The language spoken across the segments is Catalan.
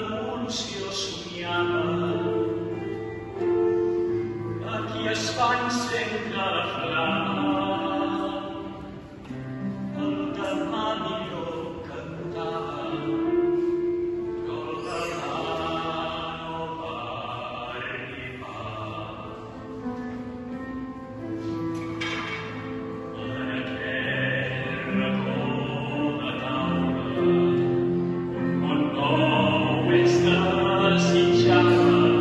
revolució somiada. Aquí es va encendre la flama, el demà millor cantava, però el demà no va arribar. En aquell racó de taula, un món nou ells desitjaven,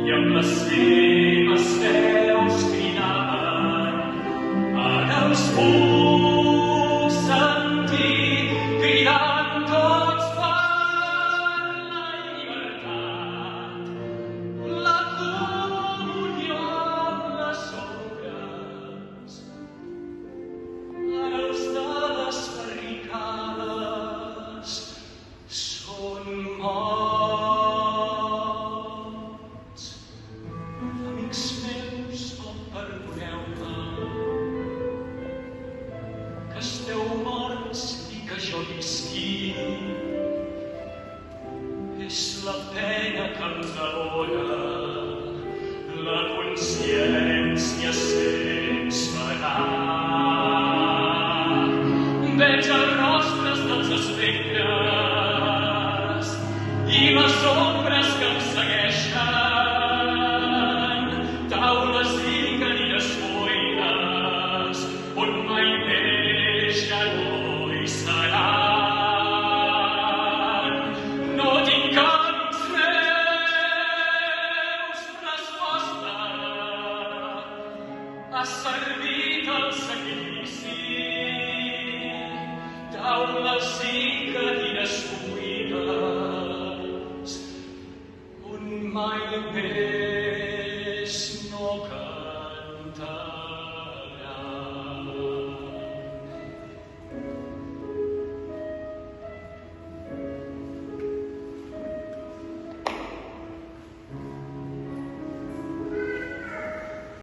i amb les seves veus cridaven: ara els puc sentir cridant tots per la llibertat, la comunió amb les ombres. Ara els de les barricades són morts. Amics meus, oh, perdoneu-me, que esteu morts i que jo visqui. És la pena que ens devora, la consciència sense pagar. Veig els rostres dels espectres i les ombres